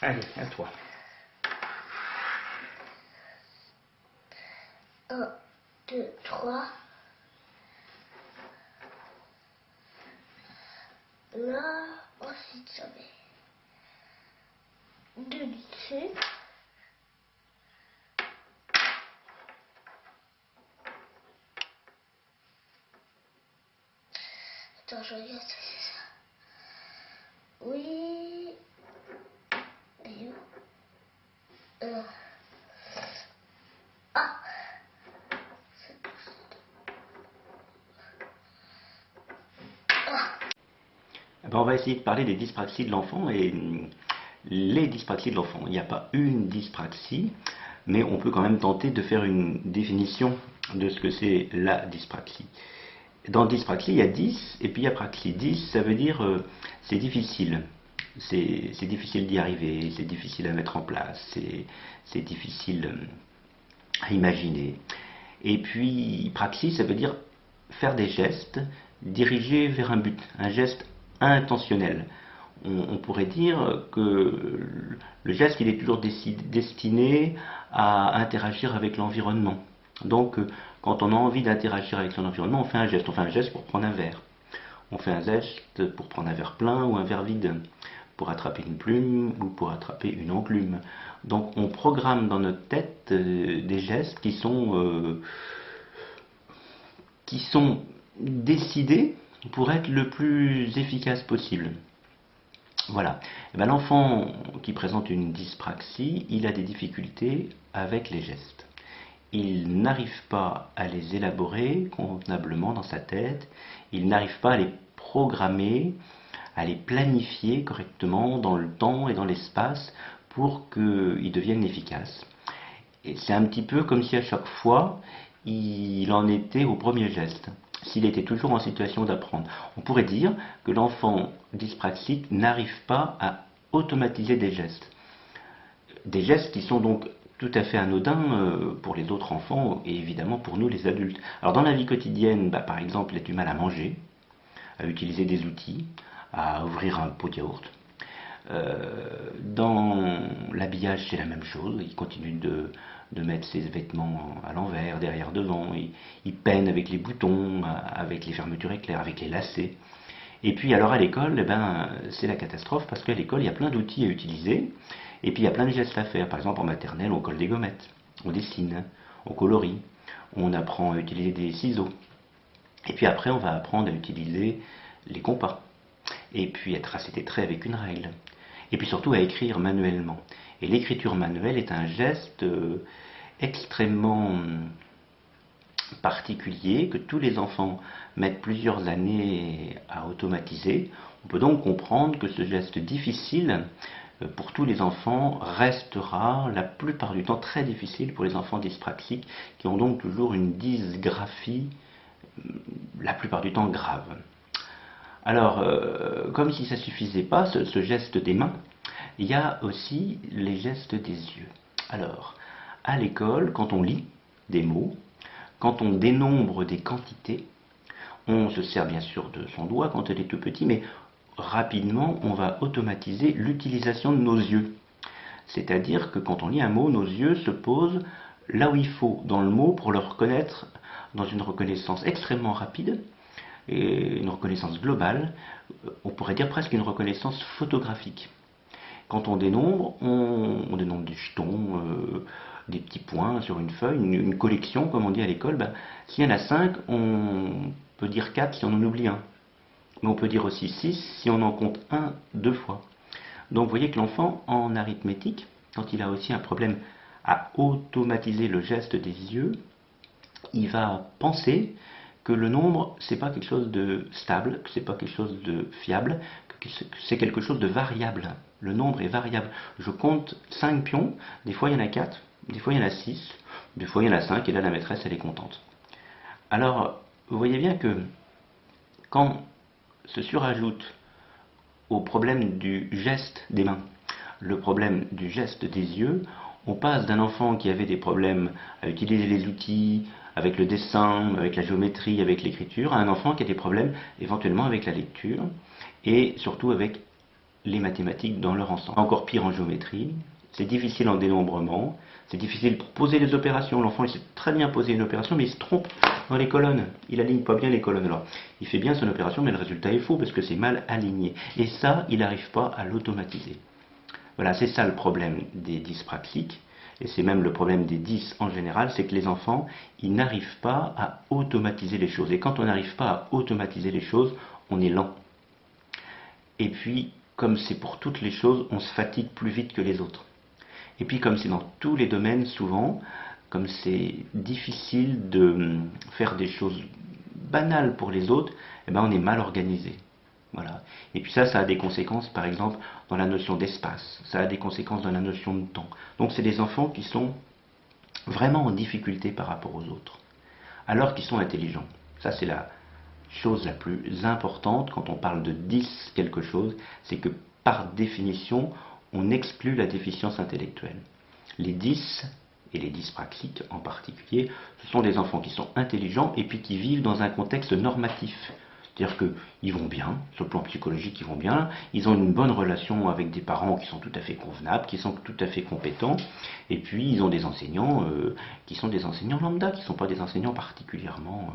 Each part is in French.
Allez, à toi. 1, 2, 3. Là, ensuite ça met 2 dessus. Attends, je regarde si c'est ça. Oui. Et où Ah. Eh ben, on va essayer de parler des dyspraxies de l'enfant et les dyspraxies de l'enfant. Il n'y a pas une dyspraxie, mais on peut quand même tenter de faire une définition de ce que c'est la dyspraxie. Dans dyspraxie, il y a 10 et puis il y a praxie. 10, ça veut dire c'est difficile. C'est difficile d'y arriver, c'est difficile à mettre en place, c'est difficile à imaginer. Et puis praxis, ça veut dire faire des gestes dirigés vers un but, un geste intentionnel. On pourrait dire que le geste il est toujours destiné à interagir avec l'environnement. Donc quand on a envie d'interagir avec son environnement, on fait un geste. On fait un geste pour prendre un verre. On fait un geste pour prendre un verre plein ou un verre vide, pour attraper une plume ou pour attraper une enclume. Donc on programme dans notre tête des gestes qui sont décidés pour être le plus efficace possible. Voilà. Et ben, l'enfant qui présente une dyspraxie, il a des difficultés avec les gestes. Il n'arrive pas à les élaborer convenablement dans sa tête, il n'arrive pas à les programmer, à les planifier correctement dans le temps et dans l'espace pour qu'ils deviennent efficaces. Et c'est un petit peu comme si à chaque fois, il en était au premier geste, s'il était toujours en situation d'apprendre. On pourrait dire que l'enfant dyspraxique n'arrive pas à automatiser des gestes. Des gestes qui sont donc tout à fait anodins pour les autres enfants et évidemment pour nous les adultes. Alors dans la vie quotidienne, par exemple, il a du mal à manger, à utiliser des outils, à ouvrir un pot de yaourt. Dans l'habillage, c'est la même chose. Il continue de mettre ses vêtements à l'envers, derrière, devant. Il peine avec les boutons, avec les fermetures éclairs, avec les lacets. Et puis alors à l'école, eh ben, c'est la catastrophe parce qu'à l'école, il y a plein d'outils à utiliser. Et puis il y a plein de gestes à faire. Par exemple, en maternelle, on colle des gommettes, on dessine, on colorie, on apprend à utiliser des ciseaux. Et puis après, on va apprendre à utiliser les compas. Et puis à tracer des traits avec une règle. Et puis surtout à écrire manuellement. Et l'écriture manuelle est un geste extrêmement particulier que tous les enfants mettent plusieurs années à automatiser. On peut donc comprendre que ce geste difficile pour tous les enfants restera la plupart du temps très difficile pour les enfants dyspraxiques qui ont donc toujours une dysgraphie la plupart du temps grave. Alors, comme si ça ne suffisait pas, ce geste des mains, il y a aussi les gestes des yeux. Alors, à l'école, quand on lit des mots, quand on dénombre des quantités, on se sert bien sûr de son doigt quand elle est tout petit, mais rapidement, on va automatiser l'utilisation de nos yeux. C'est-à-dire que quand on lit un mot, nos yeux se posent là où il faut dans le mot pour le reconnaître dans une reconnaissance extrêmement rapide et une reconnaissance globale, on pourrait dire presque une reconnaissance photographique. Quand on dénombre des jetons, des petits points sur une feuille, une collection, comme on dit à l'école. S'il y en a 5, on peut dire 4 si on en oublie un. Mais on peut dire aussi 6 si on en compte un 2 fois. Donc vous voyez que l'enfant, en arithmétique, quand il a aussi un problème à automatiser le geste des yeux, il va penser que le nombre, c'est pas quelque chose de stable, que c'est pas quelque chose de fiable, que c'est quelque chose de variable. Le nombre est variable. Je compte 5 pions, des fois il y en a 4, des fois il y en a 6, des fois il y en a 5, et là la maîtresse elle est contente. Alors, vous voyez bien que quand se surajoute au problème du geste des mains, le problème du geste des yeux, on passe d'un enfant qui avait des problèmes à utiliser les outils, avec le dessin, avec la géométrie, avec l'écriture, à un enfant qui a des problèmes éventuellement avec la lecture et surtout avec les mathématiques dans leur ensemble. Encore pire en géométrie, c'est difficile en dénombrement, c'est difficile pour poser les opérations. L'enfant, il sait très bien poser une opération, mais il se trompe dans les colonnes. Il aligne pas bien les colonnes. Alors, il fait bien son opération, mais le résultat est faux parce que c'est mal aligné. Et ça, il n'arrive pas à l'automatiser. Voilà, c'est ça le problème des dyspraxiques. Et c'est même le problème des 10 en général, c'est que les enfants, ils n'arrivent pas à automatiser les choses. Et quand on n'arrive pas à automatiser les choses, on est lent. Et puis, comme c'est pour toutes les choses, on se fatigue plus vite que les autres. Et puis, comme c'est dans tous les domaines, souvent, comme c'est difficile de faire des choses banales pour les autres, eh ben, on est mal organisé. Voilà. Et puis ça a des conséquences, par exemple, dans la notion d'espace. Ça a des conséquences dans la notion de temps. Donc c'est des enfants qui sont vraiment en difficulté par rapport aux autres, alors qu'ils sont intelligents. Ça, c'est la chose la plus importante quand on parle de 10 quelque chose, c'est que par définition, on exclut la déficience intellectuelle. Les 10, et les dyspraxiques en particulier, ce sont des enfants qui sont intelligents et puis qui vivent dans un contexte normatif. C'est-à-dire qu'ils vont bien, sur le plan psychologique, ils vont bien, ils ont une bonne relation avec des parents qui sont tout à fait convenables, qui sont tout à fait compétents, et puis ils ont des enseignants qui sont des enseignants lambda, qui ne sont pas des enseignants particulièrement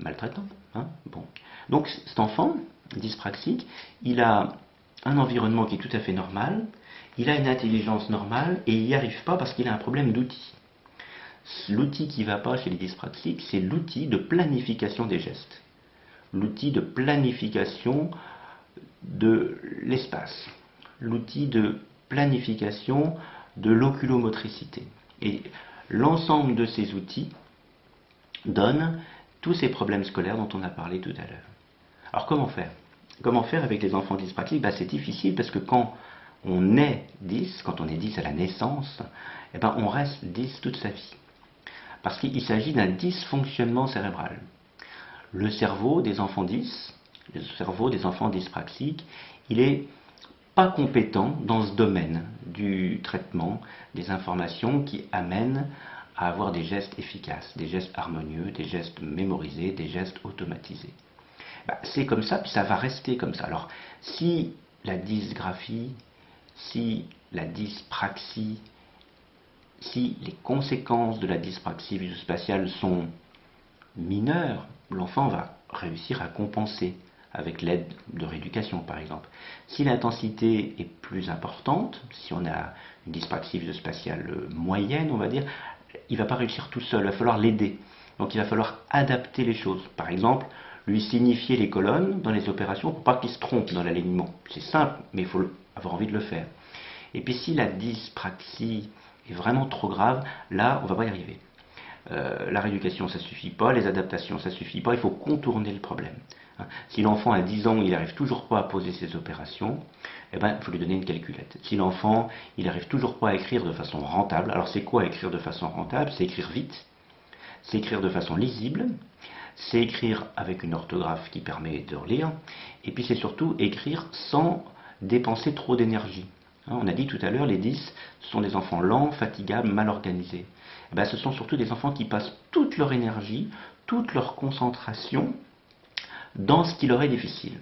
maltraitants. Hein, bon. Donc cet enfant dyspraxique, il a un environnement qui est tout à fait normal, il a une intelligence normale, et il n'y arrive pas parce qu'il a un problème d'outil. L'outil qui ne va pas chez les dyspraxiques, c'est l'outil de planification des gestes. L'outil de planification de l'espace, l'outil de planification de l'oculomotricité. Et l'ensemble de ces outils donne tous ces problèmes scolaires dont on a parlé tout à l'heure. Alors comment faire? Comment faire avec les enfants dyspraxiques? C'est difficile parce que quand on est 10, quand on est 10 à la naissance, on reste 10 toute sa vie. Parce qu'il s'agit d'un dysfonctionnement cérébral. Le cerveau des enfants 10, le cerveau des enfants dyspraxiques, il n'est pas compétent dans ce domaine du traitement des informations qui amènent à avoir des gestes efficaces, des gestes harmonieux, des gestes mémorisés, des gestes automatisés. C'est comme ça, puis ça va rester comme ça. Alors, si la dysgraphie, si la dyspraxie, si les conséquences de la dyspraxie visuospatiale sont mineures, l'enfant va réussir à compenser avec l'aide de rééducation, par exemple. Si l'intensité est plus importante, si on a une dyspraxie visuospatiale moyenne, on va dire, il ne va pas réussir tout seul, il va falloir l'aider. Donc il va falloir adapter les choses. Par exemple, lui signifier les colonnes dans les opérations pour pas qu'il se trompe dans l'alignement. C'est simple, mais il faut avoir envie de le faire. Et puis si la dyspraxie est vraiment trop grave, là, on ne va pas y arriver. La rééducation, ça ne suffit pas, les adaptations, ça ne suffit pas, il faut contourner le problème. Si l'enfant a 10 ans, il n'arrive toujours pas à poser ses opérations, il faut lui donner une calculette. Si l'enfant, il n'arrive toujours pas à écrire de façon rentable, alors c'est quoi écrire de façon rentable? C'est écrire vite, c'est écrire de façon lisible, c'est écrire avec une orthographe qui permet de relire, et puis c'est surtout écrire sans dépenser trop d'énergie. On a dit tout à l'heure, les 10, ce sont des enfants lents, fatigables, mal organisés. Ce sont surtout des enfants qui passent toute leur énergie, toute leur concentration dans ce qui leur est difficile.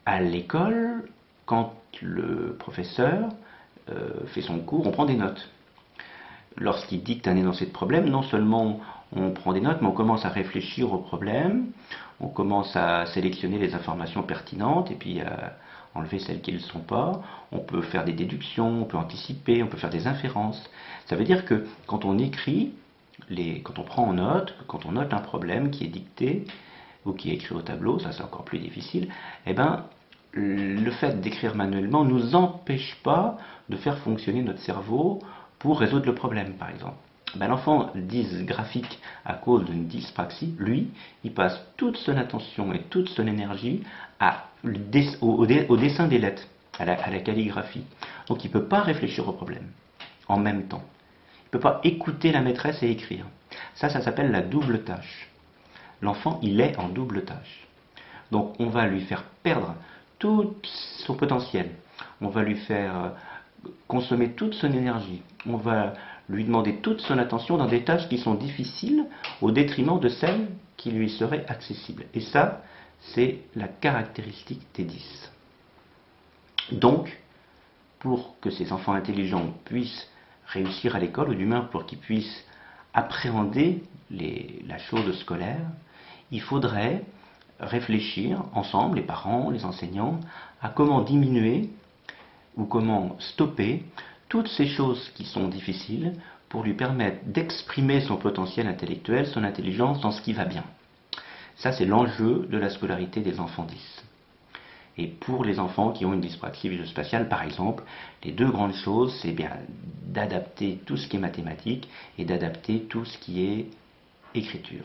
À l'école, quand le professeur fait son cours, on prend des notes. Lorsqu'il dicte un énoncé de problème, non seulement on prend des notes, mais on commence à réfléchir au problème, on commence à sélectionner les informations pertinentes et puis à enlever celles qui ne le sont pas. On peut faire des déductions, on peut anticiper, on peut faire des inférences. Ça veut dire que quand on écrit, quand on prend en note, quand on note un problème qui est dicté ou qui est écrit au tableau, ça c'est encore plus difficile, le fait d'écrire manuellement ne nous empêche pas de faire fonctionner notre cerveau pour résoudre le problème, par exemple. L'enfant dysgraphique à cause d'une dyspraxie, lui, il passe toute son attention et toute son énergie au dessin des lettres, à la calligraphie. Donc il ne peut pas réfléchir au problème en même temps. Il ne peut pas écouter la maîtresse et écrire. Ça s'appelle la double tâche. L'enfant, il est en double tâche. Donc on va lui faire perdre tout son potentiel. On va lui faire consommer toute son énergie. On va lui demander toute son attention dans des tâches qui sont difficiles au détriment de celles qui lui seraient accessibles. Et ça, c'est la caractéristique des 10. Donc, pour que ces enfants intelligents puissent réussir à l'école, ou du moins pour qu'ils puissent appréhender la chose scolaire, il faudrait réfléchir ensemble, les parents, les enseignants, à comment diminuer ou comment stopper toutes ces choses qui sont difficiles pour lui permettre d'exprimer son potentiel intellectuel, son intelligence dans ce qui va bien. Ça, c'est l'enjeu de la scolarité des enfants 10. Et pour les enfants qui ont une dyspraxie visuospatiale, par exemple, les deux grandes choses, c'est bien d'adapter tout ce qui est mathématique et d'adapter tout ce qui est écriture.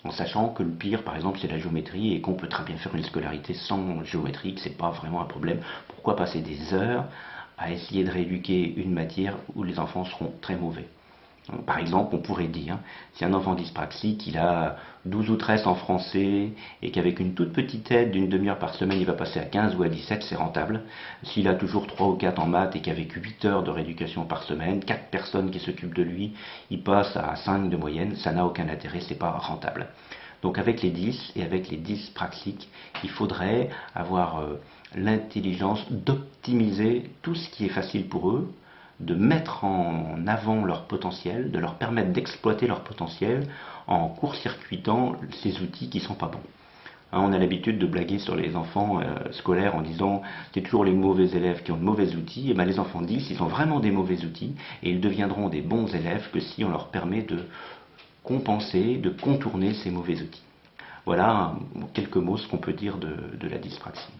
En sachant que le pire, par exemple, c'est la géométrie et qu'on peut très bien faire une scolarité sans géométrie, que c'est pas vraiment un problème. Pourquoi passer des heures à essayer de rééduquer une matière où les enfants seront très mauvais? Par exemple, on pourrait dire, si un enfant dyspraxique, il a 12 ou 13 en français, et qu'avec une toute petite aide d'une demi-heure par semaine, il va passer à 15 ou à 17, c'est rentable. S'il a toujours 3 ou 4 en maths, et qu'avec 8 heures de rééducation par semaine, 4 personnes qui s'occupent de lui, il passe à 5 de moyenne, ça n'a aucun intérêt, c'est pas rentable. Donc avec les 10 et avec les dyspraxiques, il faudrait avoir l'intelligence d'optimiser tout ce qui est facile pour eux, de mettre en avant leur potentiel, de leur permettre d'exploiter leur potentiel en court-circuitant ces outils qui ne sont pas bons. On a l'habitude de blaguer sur les enfants scolaires en disant c'est toujours les mauvais élèves qui ont de mauvais outils. Et bien les enfants 10, ils ont vraiment des mauvais outils et ils deviendront des bons élèves que si on leur permet de compenser, de contourner ces mauvais outils. Voilà quelques mots ce qu'on peut dire de la dyspraxie.